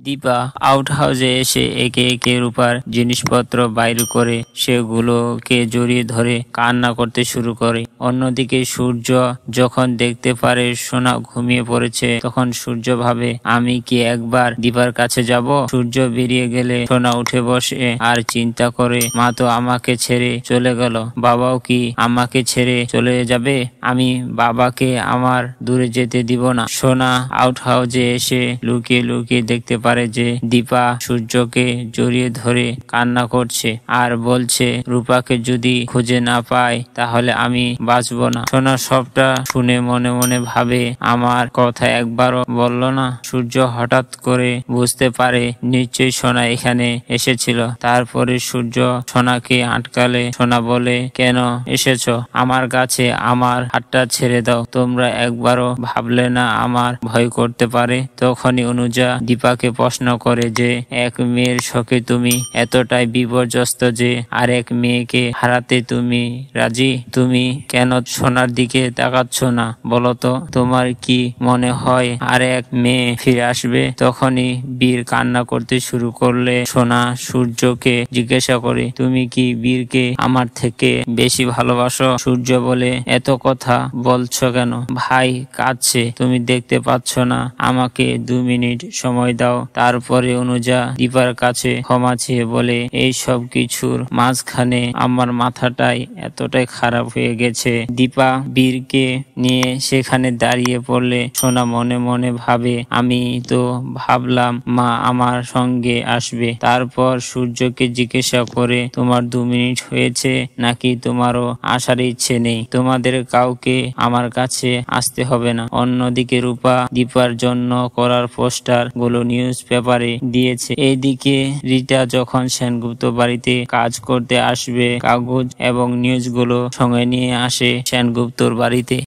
Dipa out হাউসে এসে একে একে রূপার জিনিসপত্র বাইর করে সেগুলোকে জড়িয়ে ধরে কান্না করতে শুরু করে। অন্যদিকে সূর্য যখন দেখতে পারে সোনা ঘুমিয়ে পড়েছে, তখন সূর্য ভাবে, আমি কি একবার দীপার কাছে যাব? সূর্য বেরিয়ে গেলে সোনা উঠে বসে আর চিন্তা করে, মা তো আমাকে ছেড়ে চলে গেল, বাবাও কি আমাকে ছেড়ে চলে যাবে? আমি বাবাকে আমার দূরে যেতে দিব না। সোনা আউট হাউসে এসে লুকিয়ে লুকিয়ে দেখতে পারে যে দীপা সূর্যকে জড়িয়ে ধরে কান্না করছে আর বলছে, রূপাকে যদি খুঁজে না পাই তাহলে আমি বাঁচব না। সোনা সবটা শুনে মনে মনে ভাবে, আমার কথা একবারও বলল না। সূর্য হঠাৎ করে বুঝতে পারে নিশ্চয়ই সোনা এখানে এসেছিল। তারপরে সূর্য সোনাকে আটকালে সোনা বলে, কেন এসেছো আমার কাছে? আমার হাতটা ছেড়ে দাও। তোমরা একবারও ভাবলে না আমার ভয় করতে পারে? তখনই অনুজা দীপাকে প্রশ্ন করে যে, এক মেয়ের শোকে তুমি এতটাই বিপর্যস্ত যে আরেক মেয়েকে হারাতে তুমি রাজি? তুমি কেন সোনার দিকে তাকাচ্ছ না বলতো? তোমার কি মনে হয় আর এক মেয়ে ফিরে আসবে? তখনই বীর কান্না করতে শুরু করলে সোনা সূর্যকে জিজ্ঞাসা করে, তুমি কি বীরকে আমার থেকে বেশি ভালোবাসো? সূর্য বলে, এত কথা বলছো কেন? ভাই কাঁদছে, তুমি দেখতে পাচ্ছ না? আমাকে 2 মিনিট সময় দাও। তারপরে অনুজা দীপার কাছে ক্ষমা চেয়ে বলে, এই সব কিছুর মাঝখানে আমার মাথাটাই এতটাই খারাপ হয়ে গেছে। দীপা বীরকে নিয়ে সেখানে দাঁড়িয়ে পড়লে সোনা মনে মনে ভাবে, আমি তো ভাবলাম মা আমার সঙ্গে আসবে। তারপর সূর্যকে জিজ্ঞাসা করে, তোমার 2 মিনিট হয়েছে নাকি তোমারও আসার ইচ্ছে নেই? তোমাদের কাউকে আমার কাছে আসতে হবে না। অন্যদিকে রূপা দীপার জন্য করার পোস্টার গুলো নিউজ পেপারে দিয়েছে। এইদিকে রিতা যখন সেনগুপ্ত বাড়িতে কাজ করতে আসবে, কাগজ এবং নিউজ গুলো সঙ্গে নিয়ে আসে সেনগুপ্তর বাড়িতে।